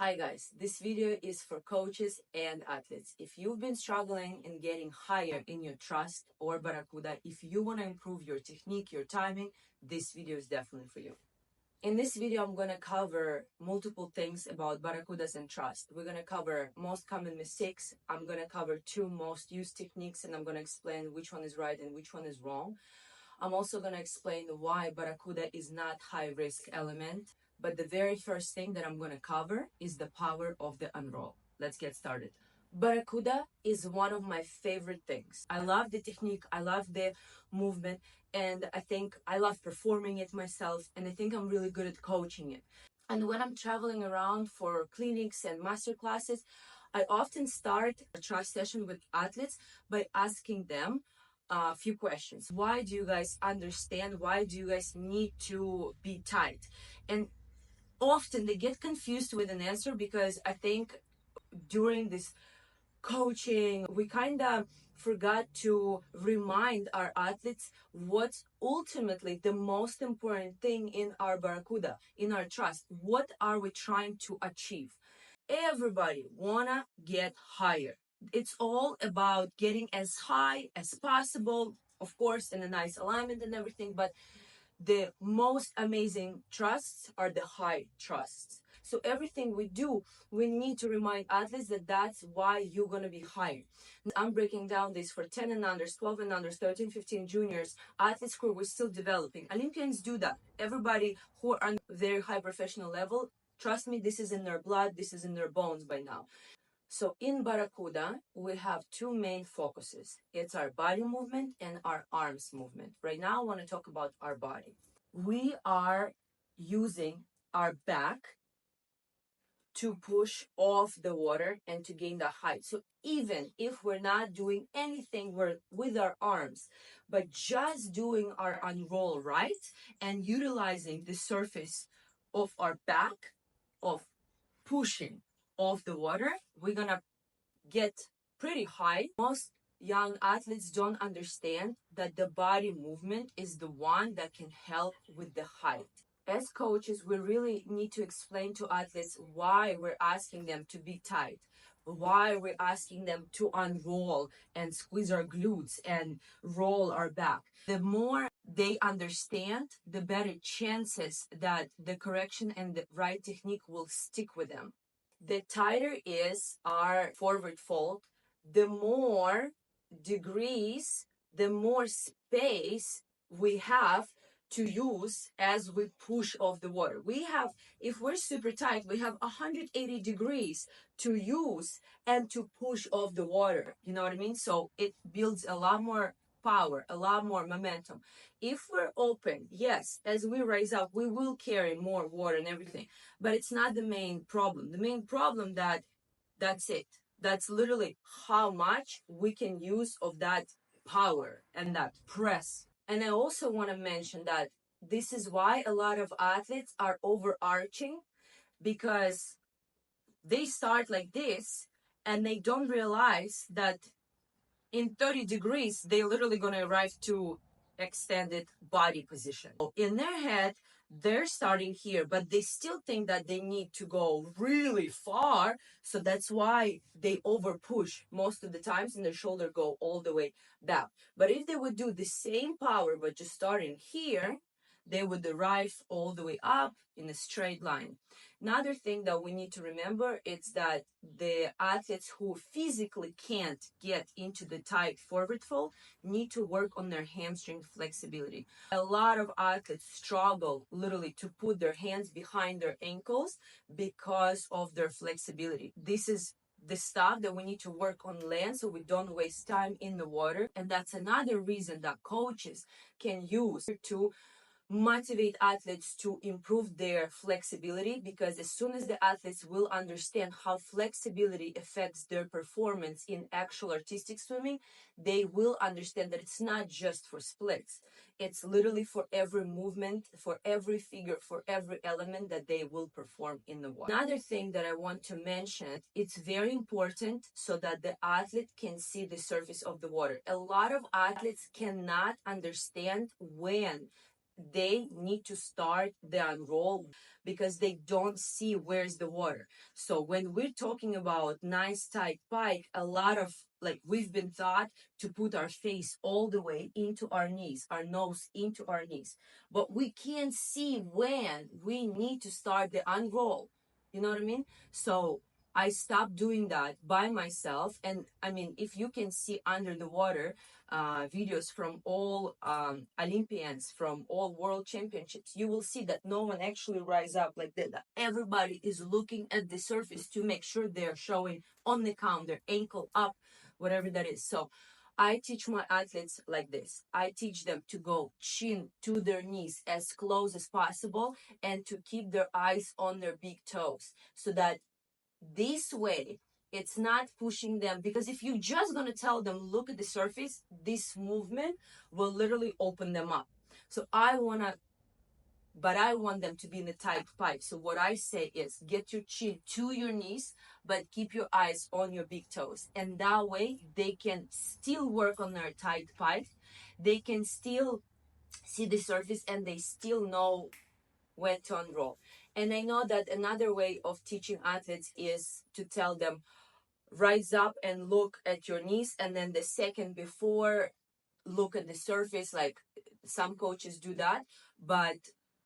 Hi guys, this video is for coaches and athletes. If you've been struggling in getting higher in your thrust or Barracuda, if you want to improve your technique, your timing, this video is definitely for you. In this video, I'm going to cover multiple things about Barracudas and thrust. We're going to cover most common mistakes. I'm going to cover two most used techniques, and I'm going to explain which one is right and which one is wrong. I'm also going to explain why Barracuda is not high risk element. But the very first thing that I'm going to cover is the power of the unroll. Let's get started. Barracuda is one of my favorite things. I love the technique, I love the movement, and I think I love performing it myself, and I think I'm really good at coaching it. And when I'm traveling around for clinics and master classes, I often start a trust session with athletes by asking them a few questions. Why do you guys understand? Why do you guys need to be tight? And often they get confused with an answer because I think during this coaching, we kind of forgot to remind our athletes what's ultimately the most important thing in our Barracuda, in our trust. What are we trying to achieve? Everybody wanna get higher. It's all about getting as high as possible, of course, in a nice alignment and everything, but the most amazing trusts are the high trusts. So everything we do, we need to remind athletes that that's why you're going to be higher. I'm breaking down this for 10 and unders, 12 and unders, 13, 15 juniors, athletes who we're still developing. Olympians do that. Everybody who are on very high professional level, trust me, this is in their blood, this is in their bones by now. So in Barracuda, we have two main focuses. It's our body movement and our arms movement. Right now, I want to talk about our body. We are using our back to push off the water and to gain the height. So even if we're not doing anything with our arms, but just doing our unroll right and utilizing the surface of our back, of pushing off the water, we're gonna get pretty high. Most young athletes don't understand that the body movement is the one that can help with the height. As coaches, we really need to explain to athletes why we're asking them to be tight, why we're asking them to unroll and squeeze our glutes and roll our back. The more they understand, the better chances that the correction and the right technique will stick with them. The tighter is our forward fold, the more degrees, the more space we have to use as we push off the water. We have, if we're super tight, we have 180 degrees to use and to push off the water. You know what I mean? So it builds a lot more power, a lot more momentum. If we're open, yes, as we rise up, we will carry more water and everything, but it's not the main problem. The main problem that's it. That's literally how much we can use of that power and that press. And I also want to mention that this is why a lot of athletes are overarching, because they start like this and they don't realize that in 30 degrees, they're literally going to arrive to extended body position. In their head, they're starting here, but they still think that they need to go really far. So that's why they over push most of the times and their shoulder go all the way back. But if they would do the same power, but just starting here, they would arrive all the way up in a straight line. Another thing that we need to remember is that the athletes who physically can't get into the tight forward fold need to work on their hamstring flexibility. A lot of athletes struggle literally to put their hands behind their ankles because of their flexibility. This is the stuff that we need to work on land so we don't waste time in the water. And that's another reason that coaches can use to motivate athletes to improve their flexibility, because as soon as the athletes will understand how flexibility affects their performance in actual artistic swimming, they will understand that it's not just for splits. It's literally for every movement, for every figure, for every element that they will perform in the water. Another thing that I want to mention, it's very important so that the athlete can see the surface of the water. A lot of athletes cannot understand when they need to start the unroll because they don't see where's the water. So when we're talking about nice tight pike, a lot of, like, we've been taught to put our face all the way into our knees, our nose into our knees, but we can't see when we need to start the unroll. You know what I mean? So I stopped doing that by myself. And I mean, if you can see under the water videos from all Olympians, from all world championships, you will see that no one actually rise up like that. Everybody is looking at the surface to make sure they're showing on the count their ankle up, whatever that is. So I teach my athletes like this. I teach them to go chin to their knees as close as possible and to keep their eyes on their big toes, so that this way it's not pushing them, because if you're just going to tell them look at the surface, this movement will literally open them up. So I want them to be in a tight pike. So what I say is get your chin to your knees, but keep your eyes on your big toes, and that way they can still work on their tight pike, they can still see the surface, and they still know when to unroll. And I know that another way of teaching athletes is to tell them rise up and look at your knees, and then the second before look at the surface. Like, some coaches do that, but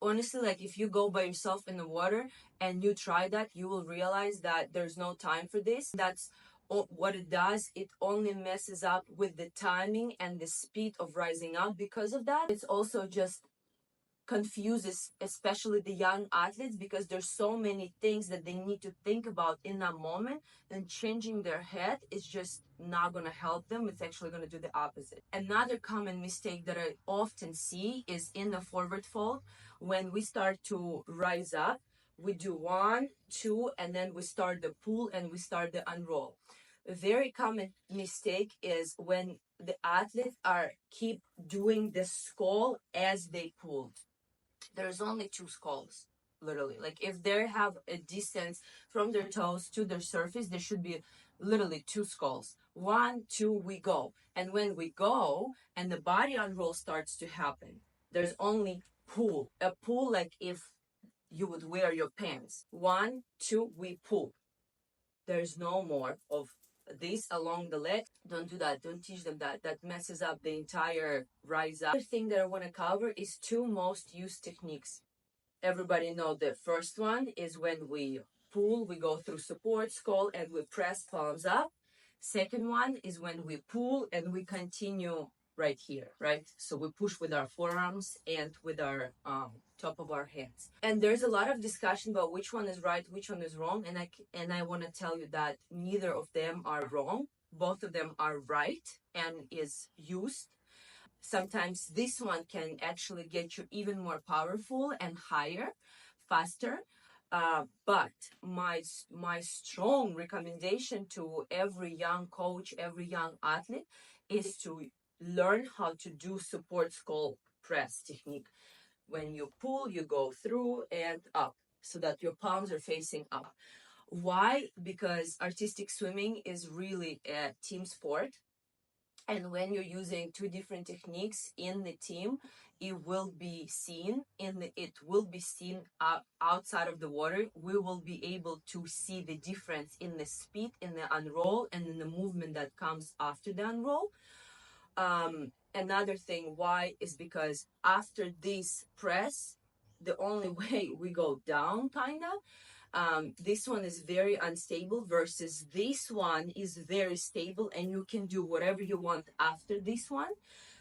honestly, like, if you go by yourself in the water and you try that, you will realize that there's no time for this. That's what it does. It only messes up with the timing and the speed of rising up. Because of that, it's also just confuses especially the young athletes, because there's so many things that they need to think about in that moment, and changing their head is just not going to help them. It's actually going to do the opposite. Another common mistake that I often see is in the forward fold. When we start to rise up, we do 1, 2, and then we start the pull and we start the unroll. A very common mistake is when the athletes are keep doing the skull as they pull. There's only 2 skulls, literally. Like, if they have a distance from their toes to their surface, there should be literally 2 skulls. 1, 2, we go. And when we go and the body unroll starts to happen, there's only pull. A pull, like if you would wear your pants. 1, 2, we pull. There's no more of this along the legs. Don't do that. Don't teach them that. That messes up the entire rise up. Other thing that I want to cover is 2 most used techniques. Everybody know the first one is when we pull, we go through support, skull, and we press palms up. Second one is when we pull and we continue right here, right? So we push with our forearms and with our top of our hands. And there's a lot of discussion about which one is right, which one is wrong. And I want to tell you that neither of them are wrong. Both of them are right and is used. Sometimes this one can actually get you even more powerful and higher, faster. But my strong recommendation to every young coach, every young athlete, is to learn how to do support skull press technique. When you pull, you go through and up, so that your palms are facing up. Why? Because artistic swimming is really a team sport. And when you're using 2 different techniques in the team, it will be seen outside of the water. We will be able to see the difference in the speed, in the unroll, and in the movement that comes after the unroll. Another thing why is because after this press, the only way we go down, kind of. This one is very unstable versus this one is very stable, and you can do whatever you want after this one.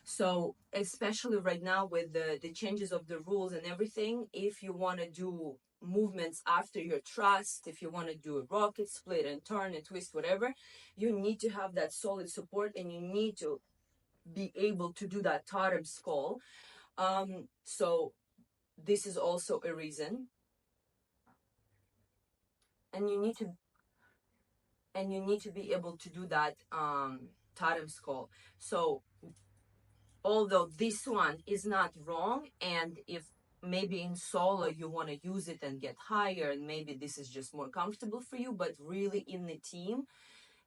So especially right now with the changes of the rules and everything, if you want to do movements after your thrust, if you want to do a rocket split and turn and twist, whatever, you need to have that solid support, and you need to be able to do that totem skull. So this is also a reason. And you need to be able to do that totem skull. So although this one is not wrong, and if maybe in solo you want to use it and get higher, and maybe this is just more comfortable for you, but really in the team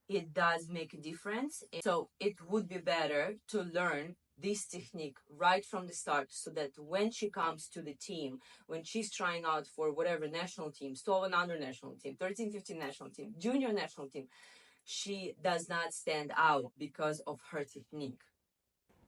it does make a difference. So it would be better to learn this technique right from the start, so that when she comes to the team, when she's trying out for whatever national teams, 12 and under national team, 13, 15 national team, junior national team, she does not stand out because of her technique.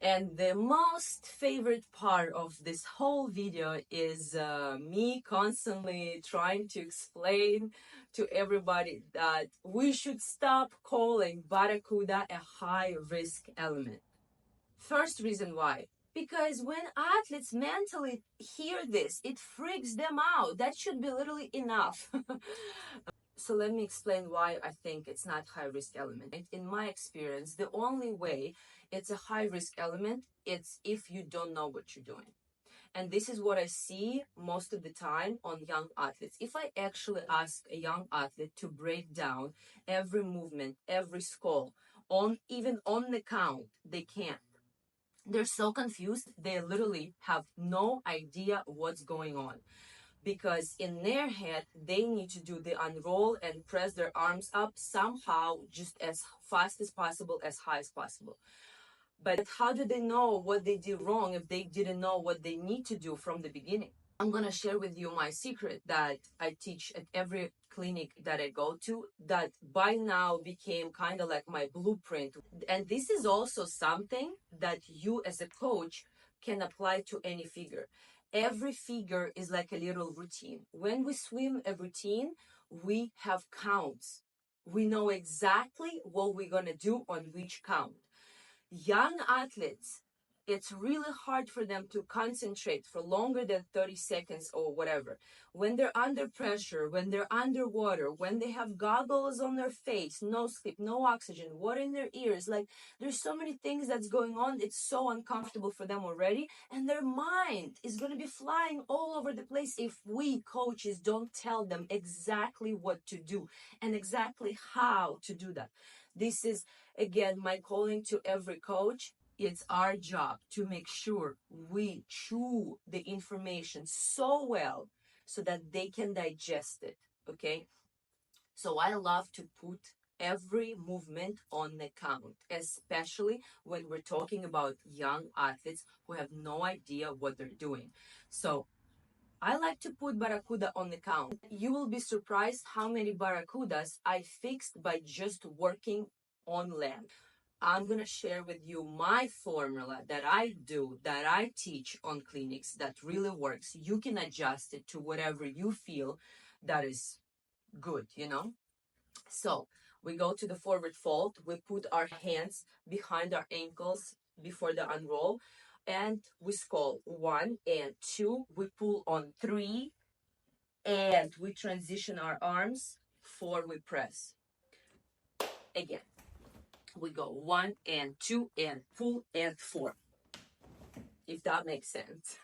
And the most favorite part of this whole video is me constantly trying to explain to everybody that we should stop calling Barracuda a high risk element. First reason why. Because when athletes mentally hear this, it freaks them out. That should be literally enough. So let me explain why I think it's not high risk element. In my experience, the only way it's a high risk element, it's if you don't know what you're doing. And this is what I see most of the time on young athletes. If I actually ask a young athlete to break down every movement, every skull, even on the count, they can't. They're so confused, they literally have no idea what's going on. Because in their head, they need to do the unroll and press their arms up somehow, just as fast as possible, as high as possible. But how do they know what they did wrong if they didn't know what they need to do from the beginning? I'm going to share with you my secret that I teach at every clinic that I go to, that by now became kind of like my blueprint. And this is also something that you as a coach can apply to any figure. Every figure is like a little routine. When we swim a routine, we have counts. We know exactly what we're going to do on which count. Young athletes, it's really hard for them to concentrate for longer than 30 seconds or whatever. When they're under pressure, when they're underwater, when they have goggles on their face, no sleep, no oxygen, water in their ears, like there's so many things that's going on. It's so uncomfortable for them already. And their mind is going to be flying all over the place if we coaches don't tell them exactly what to do and exactly how to do that. This is, again, my calling to every coach. It's our job to make sure we chew the information so well so that they can digest it. Okay. So I love to put every movement on the count, especially when we're talking about young athletes who have no idea what they're doing. So I like to put Barracuda on the count. You will be surprised how many Barracudas I fixed by just working on land. I'm going to share with you my formula that I do, that I teach on clinics that really works. You can adjust it to whatever you feel that is good, you know? So we go to the forward fold. We put our hands behind our ankles before the unroll. And we skull 1 and 2. We pull on 3. And we transition our arms. 4, we press. Again. We go 1 and 2 and pull and 4. If that makes sense.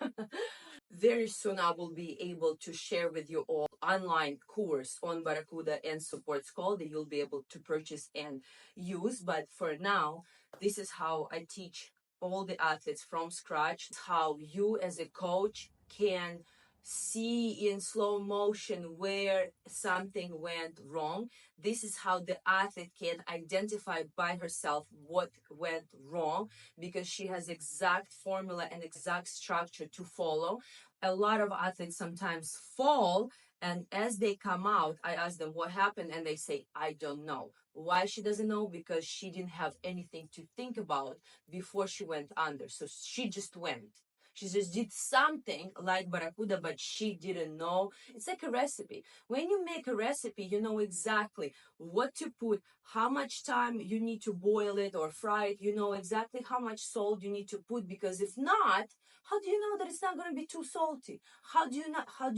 Very soon I will be able to share with you all online course on Barracuda and support skull that you'll be able to purchase and use. But for now, this is how I teach all the athletes from scratch, how you as a coach can see in slow motion where something went wrong. This is how the athlete can identify by herself what went wrong, because she has exact formula and exact structure to follow. A lot of athletes sometimes fall, and as they come out, I ask them what happened, and they say, I don't know. Why she doesn't know? Because she didn't have anything to think about before she went under. So she just went. She just did something like Barracuda, but she didn't know. It's like a recipe. When you make a recipe, you know exactly what to put, how much time you need to boil it or fry it. You know exactly how much salt you need to put, because if not, how do you know that it's not going to be too salty? How do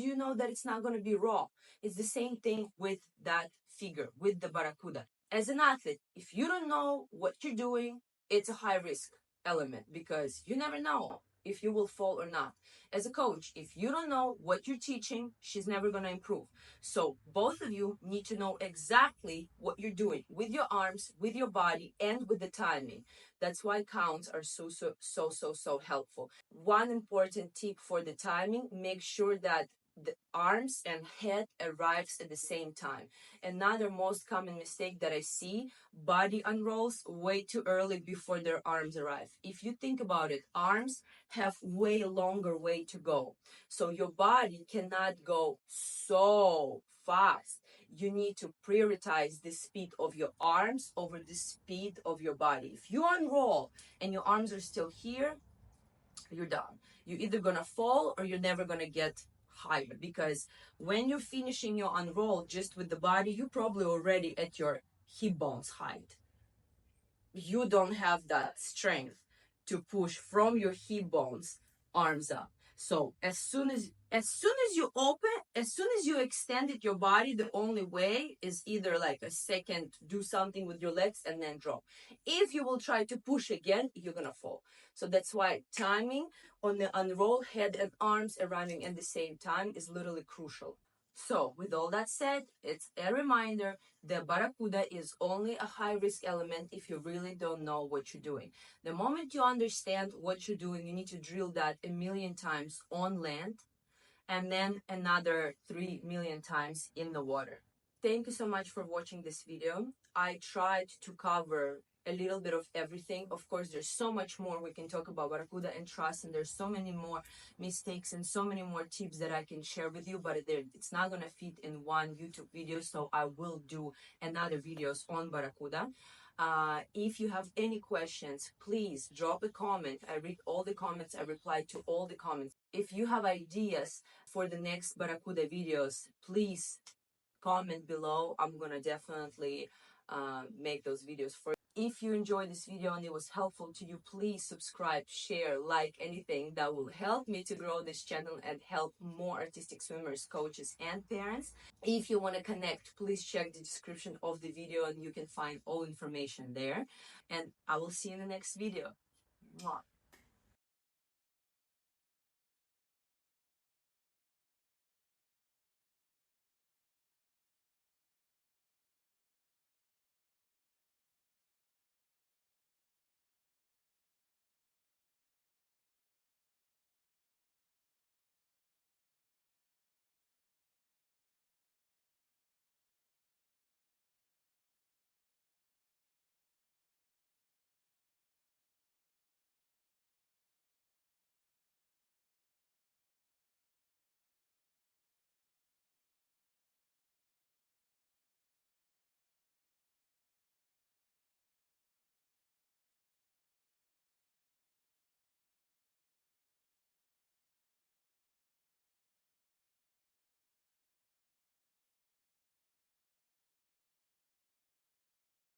you know that it's not going to be raw? It's the same thing with that figure, with the Barracuda. As an athlete, if you don't know what you're doing, it's a high risk element, because you never know if you will fall or not. As a coach, if you don't know what you're teaching, she's never going to improve. So both of you need to know exactly what you're doing with your arms, with your body, and with the timing. That's why counts are so helpful. One important tip for the timing: make sure that the arms and head arrives at the same time. Another most common mistake that I see, body unrolls way too early before their arms arrive. If you think about it, arms have way longer way to go. So your body cannot go so fast. You need to prioritize the speed of your arms over the speed of your body. If you unroll and your arms are still here, you're done. You're either gonna fall or you're never gonna get higher, because when you're finishing your unroll just with the body, you're probably already at your hip bones height. You don't have that strength to push from your hip bones arms up. So as soon as you open, as soon as you extended your body, the only way is either like a second, do something with your legs and then drop. If you will try to push again, you're gonna fall. So that's why timing on the unroll, head and arms arriving at the same time is literally crucial. So with all that said, it's a reminder, the Barracuda is only a high risk element if you really don't know what you're doing. The moment you understand what you're doing, you need to drill that 1,000,000 times on land and then another 3,000,000 times in the water. Thank you so much for watching this video. I tried to cover a little bit of everything. Of course, there's so much more we can talk about Barracuda and trust, and there's so many more mistakes and so many more tips that I can share with you, but it's not gonna fit in one YouTube video, so I will do another videos on Barracuda. If you have any questions, please drop a comment. I read all the comments, I reply to all the comments. If you have ideas for the next Barracuda videos, please comment below. I'm gonna definitely make those videos for you. If you enjoyed this video and it was helpful to you, please subscribe, share, like, anything that will help me to grow this channel and help more artistic swimmers, coaches, and parents. If you want to connect, please check the description of the video and you can find all information there. And I will see you in the next video. Mwah.